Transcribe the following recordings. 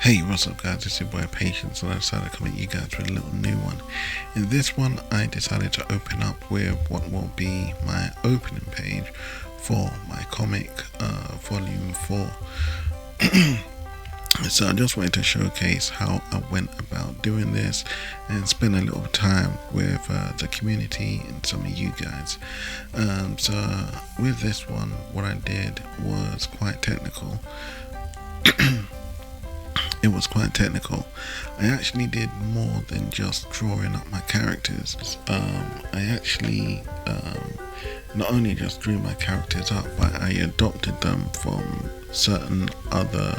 Hey, what's up guys, it's your boy Patience and I decided to come at you guys with a little new one. In this one I decided to open up with what will be my opening page for my comic volume 4. So I just wanted to showcase how I went about doing this and spend a little time with the community and some of you guys. So with this one, what I did was quite technical. It was quite technical. I actually did more than just drawing up my characters. I actually not only just drew my characters up, but I adopted them from certain other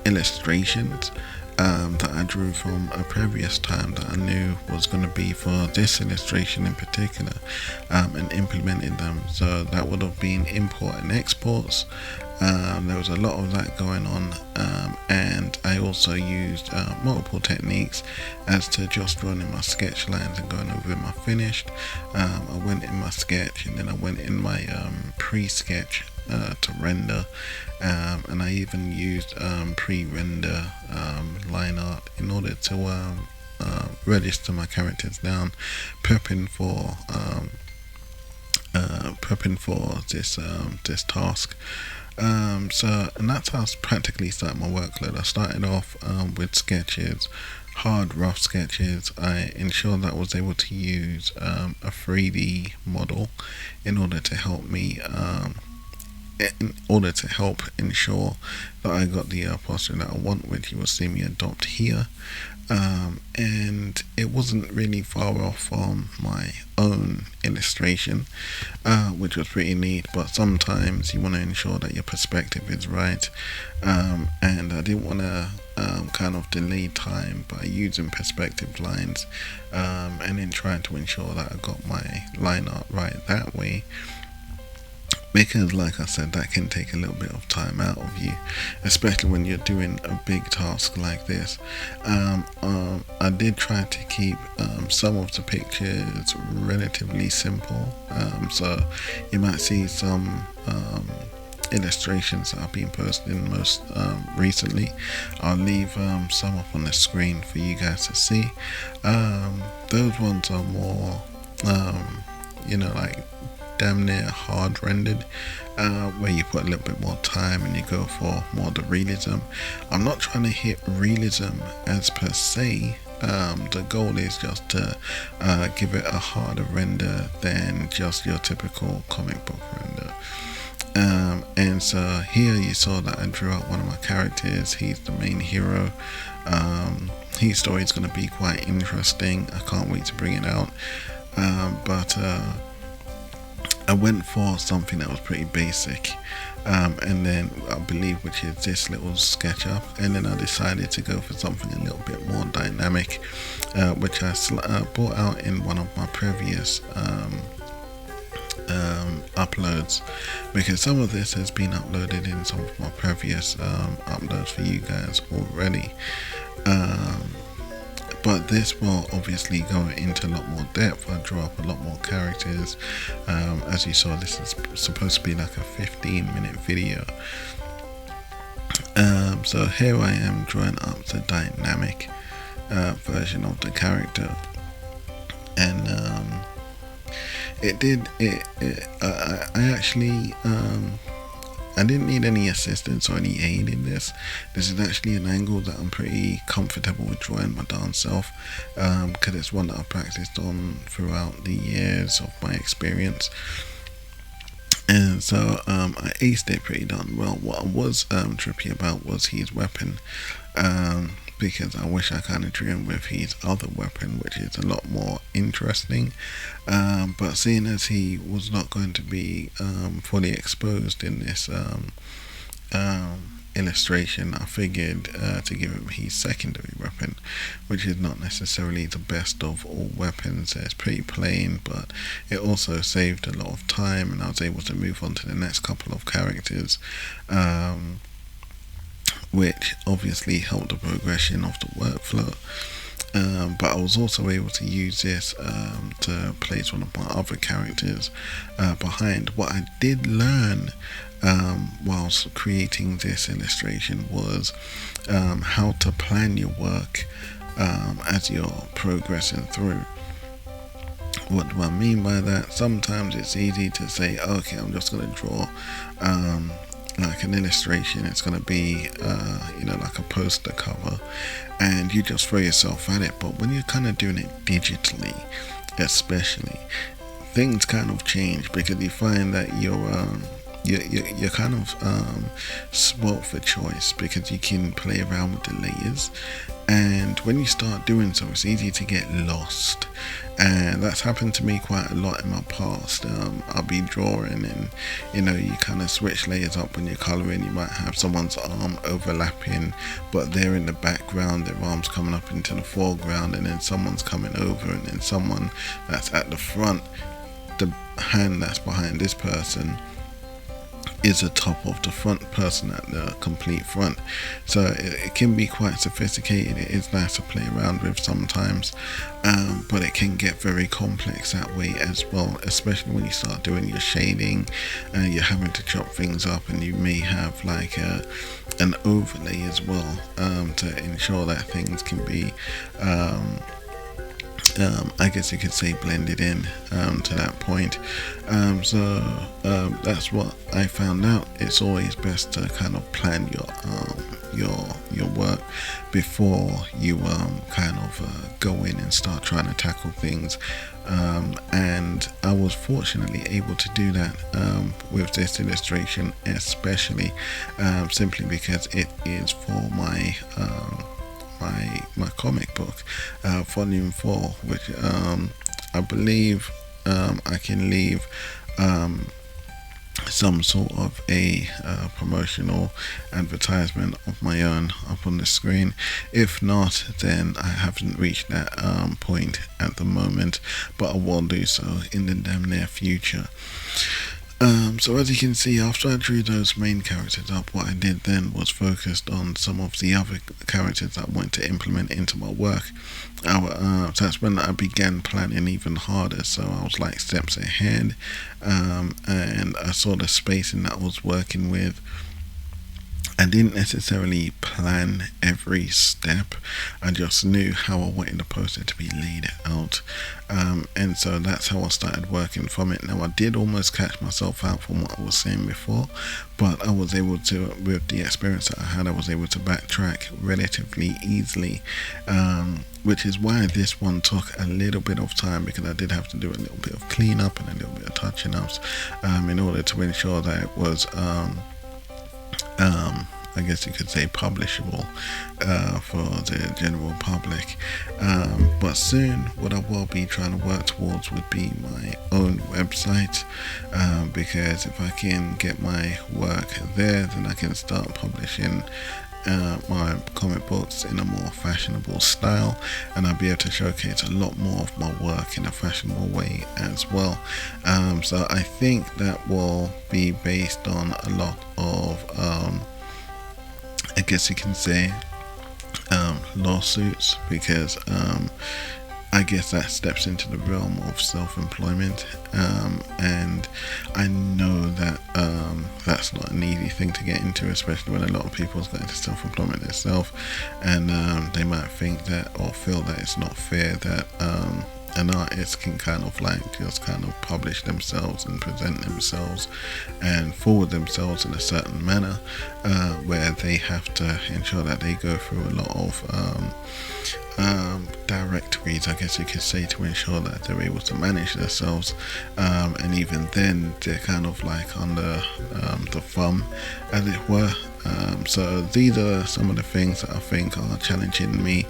illustrations that I drew from a previous time that I knew was going to be for this illustration in particular, and implemented them. So that would have been import and exports. There was a lot of that going on, and I also used multiple techniques as to just drawing in my sketch lines and going over my finished. I went in my sketch and then I went in my pre-sketch to render, and I even used pre-render line art in order to register my characters down, prepping for this task. And that's how I practically started my workload. I started off with sketches, hard rough sketches. I ensured that I was able to use a 3D model in order to help me ensure that I got the posture that I want, which you will see me adopt here. And it wasn't really far off from my own illustration, which was pretty neat, but sometimes you want to ensure that your perspective is right, and I didn't want to kind of delay time by using perspective lines, and then trying to ensure that I got my line art right that way, because like I said, that can take a little bit of time out of you, especially when you're doing a big task like this. I did try to keep some of the pictures relatively simple, so you might see some illustrations that I've been posting most recently. I'll leave some up on the screen for you guys to see. Those ones are more like damn near hard rendered, where you put a little bit more time and you go for more the realism. I'm not trying to hit realism as per se. The goal is just to give it a harder render than just your typical comic book render. And so here you saw that I drew out one of my characters. He's the main hero. His story is going to be quite interesting. I can't wait to bring it out. But I went for something that was pretty basic, and then I believe which is this little sketch up, and then I decided to go for something a little bit more dynamic, which I brought out in one of my previous uploads, because some of this has been uploaded in some of my previous uploads for you guys already. But this will obviously go into a lot more depth. I draw up a lot more characters. As you saw, this is supposed to be like a 15-minute video. So here I am drawing up the dynamic version of the character, and I didn't need any assistance or any aid in this. This is actually an angle that I'm pretty comfortable with drawing my darn self, because it's one that I've practiced on throughout the years of my experience. And so I aced it pretty darn well. What I was trippy about was his weapon, because I wish I kind of drew him with his other weapon, which is a lot more interesting. But seeing as he was not going to be fully exposed in this illustration, I figured to give him his secondary weapon, which is not necessarily the best of all weapons. It's pretty plain, but it also saved a lot of time, and I was able to move on to the next couple of characters, which obviously helped the progression of the workflow. But I was also able to use this to place one of my other characters behind. What I did learn whilst creating this illustration was how to plan your work as you're progressing through. What do I mean by that? Sometimes it's easy to say, okay, I'm just going to draw like an illustration. It's going to be, like a poster cover, and you just throw yourself at it. But when you're kind of doing it digitally, especially, things kind of change, because you find that you're kind of spoilt for choice, because you can play around with the layers, and when you start doing so, it's easy to get lost. And that's happened to me quite a lot in my past. I'll be drawing, and you kind of switch layers up when you're coloring. You might have someone's arm overlapping, but they're in the background, their arm's coming up into the foreground, and then someone's coming over, and then someone that's at the front, the hand that's behind this person is the top of the front person at the complete front. So it can be quite sophisticated. It is nice to play around with sometimes, but it can get very complex that way as well, especially when you start doing your shading and you're having to chop things up, and you may have like an overlay as well to ensure that things can be I guess you could say blended in to that point. So that's what I found out. It's always best to kind of plan your work before you kind of go in and start trying to tackle things. And I was fortunately able to do that with this illustration, especially simply because it is for my comic book, volume 4, which I believe I can leave some sort of a promotional advertisement of my own up on the screen. If not, then I haven't reached that point at the moment, but I will do so in the damn near future. So as you can see, after I drew those main characters up, what I did then was focused on some of the other characters that I wanted to implement into my work. So that's when I began planning even harder. So I was like steps ahead, and I saw the spacing that I was working with. I didn't necessarily plan every step. I just knew how I wanted the poster to be laid out, and so that's how I started working from it. Now I did almost catch myself out from what I was saying before, but I was able to, with the experience that I had, I was able to backtrack relatively easily, which is why this one took a little bit of time, because I did have to do a little bit of cleanup and a little bit of touching ups in order to ensure that it was I guess you could say publishable for the general public. But soon what I will be trying to work towards would be my own website, because if I can get my work there, then I can start publishing my comic books in a more fashionable style, and I'll be able to showcase a lot more of my work in a fashionable way as well. So I think that will be based on a lot of I guess you can say lawsuits, because I guess that steps into the realm of self-employment, and I know that that's not an easy thing to get into, especially when a lot of people go into self-employment themselves, and they might think that, or feel that it's not fair that an artist can kind of like just kind of publish themselves and present themselves and forward themselves in a certain manner, where they have to ensure that they go through a lot of directories, I guess you could say, to ensure that they're able to manage themselves, and even then they're kind of like under the thumb, as it were. So these are some of the things that I think are challenging me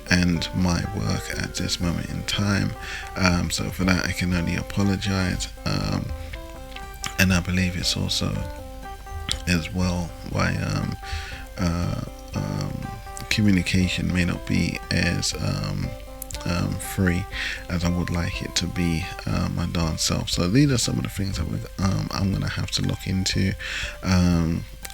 and my work at this moment in time. So for that I can only apologize, and I believe it's also as well why communication may not be as free as I would like it to be my darn self. So these are some of the things that I'm going to have to look into.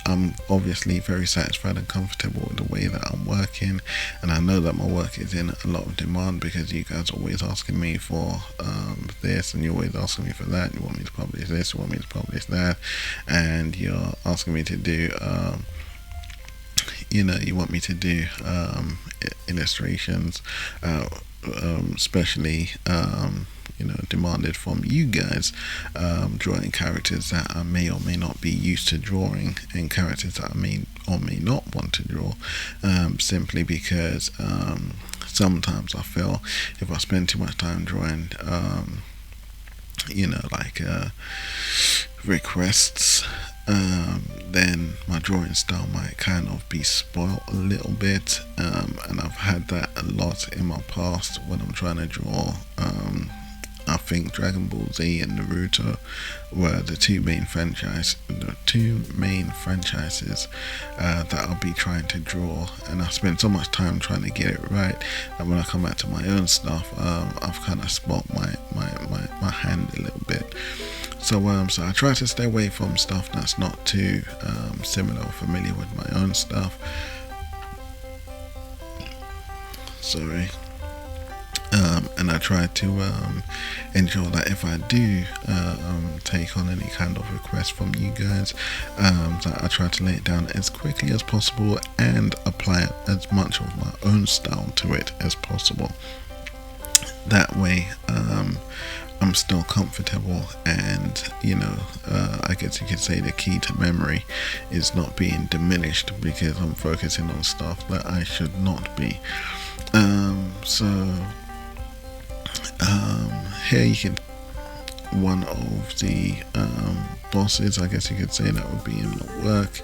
I'm obviously very satisfied and comfortable with the way that I'm working, and I know that my work is in a lot of demand because you guys are always asking me for this, and you're always asking me for that. You want me to publish this, you want me to publish that, and you're asking me to do you want me to do illustrations, especially demanded from you guys, drawing characters that I may or may not be used to drawing, and characters that I may or may not want to draw, simply because sometimes I feel if I spend too much time drawing requests, then my drawing style might kind of be spoiled a little bit, and I've had that a lot in my past when I'm trying to draw. I think Dragon Ball Z and Naruto were the two main franchises that I'll be trying to draw, and I spent so much time trying to get it right that when I come back to my own stuff, I've kind of spoilt my hand a little bit. So I try to stay away from stuff that's not too similar or familiar with my own stuff. Sorry. And I try to ensure that if I do take on any kind of request from you guys, that I try to lay it down as quickly as possible and apply as much of my own style to it as possible. That way, I'm still comfortable, and I guess you could say the key to memory is not being diminished because I'm focusing on stuff that I should not be. Here you can, one of the bosses, I guess you could say, that would be in my work,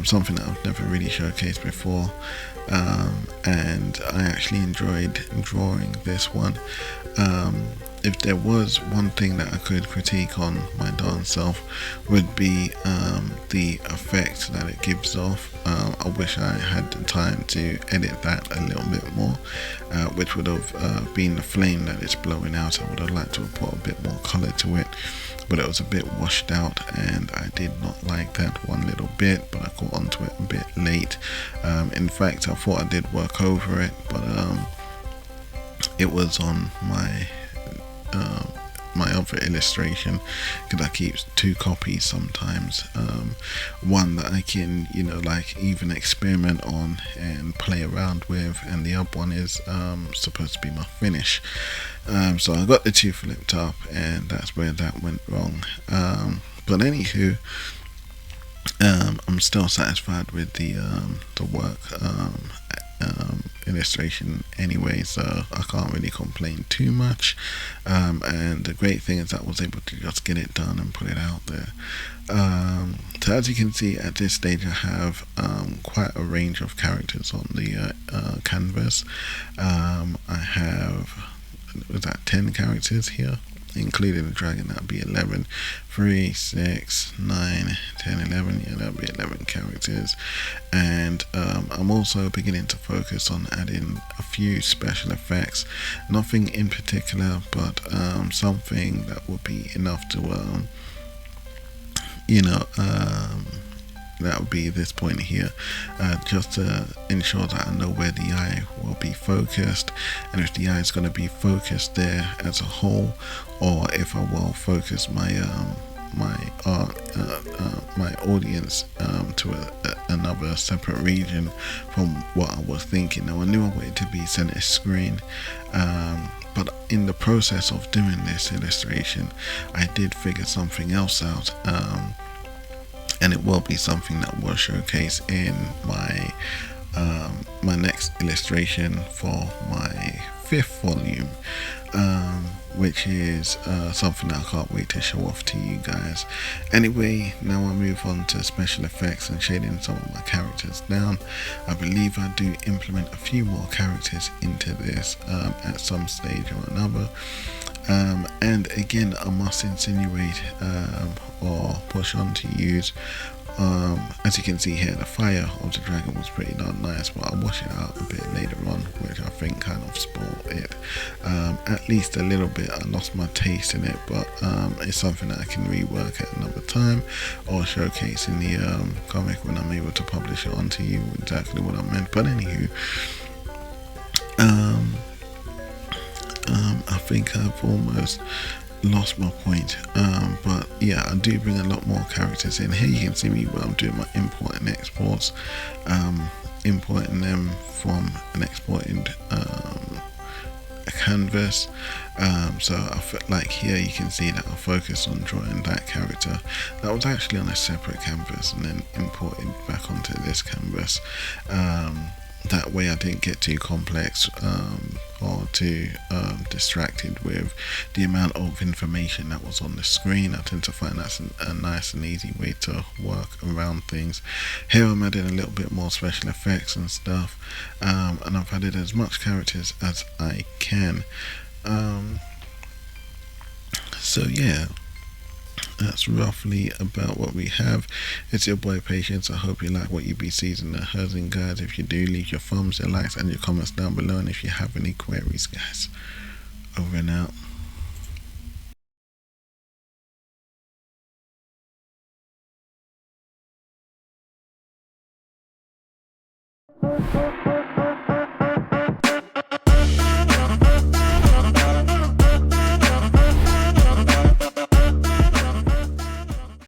something that I've never really showcased before, and I actually enjoyed drawing this one. If there was one thing that I could critique on my dance self, would be the effect that it gives off. I wish I had the time to edit that a little bit more, which would have been the flame that it's blowing out. I would have liked to have put a bit more colour to it, but it was a bit washed out, and I did not like that one little bit, but I got onto it a bit late. In fact, I thought I did work over it, but it was on my other illustration, because I keep two copies sometimes, one that I can even experiment on and play around with, and the other one is supposed to be my finish. So I got the two flipped up, and that's where that went wrong. But anywho, I'm still satisfied with the work illustration anyway, so I can't really complain too much, and the great thing is that I was able to just get it done and put it out there. So as you can see, at this stage I have quite a range of characters on the canvas. I have 10 characters here, including the dragon. That'll be 11. 3, 6, 9, 10, 11. Yeah, that'll be 11 characters. And I'm also beginning to focus on adding a few special effects. Nothing in particular, but something that would be enough to that would be this point here, just to ensure that I know where the eye will be focused, and if the eye is going to be focused there as a whole, or if I will focus my my audience to another separate region from what I was thinking. Now I knew I wanted to be center screen, but in the process of doing this illustration I did figure something else out, and it will be something that will showcase in my my next illustration for my 5th volume, which is something that I can't wait to show off to you guys. Anyway, now I move on to special effects and shading some of my characters down. I believe I do implement a few more characters into this at some stage or another. And again, I must insinuate or push on to use as you can see here, the fire of the dragon was pretty darn nice, but I'll wash it out a bit later on, which I think kind of spoiled it at least a little bit. I lost my taste in it, but it's something that I can rework at another time or showcase in the comic when I'm able to publish it onto you, exactly what I meant. But anywho, I think I've almost lost my point, but yeah, I do bring a lot more characters in here. You can see me when I'm doing my import and exports, importing them from an exported a canvas. So I felt like here you can see that I focused on drawing that character that was actually on a separate canvas and then imported back onto this canvas. That way I didn't get too complex or too distracted with the amount of information that was on the screen. I tend to find that's a nice and easy way to work around things. Here I'm adding a little bit more special effects and stuff, and I've added as much characters as I can. So yeah, that's roughly about what we have. It's your boy Patience. I hope you like what you be seeing the Herzing, guys. If you do, leave your thumbs, your likes, and your comments down below. And if you have any queries, guys, over and out.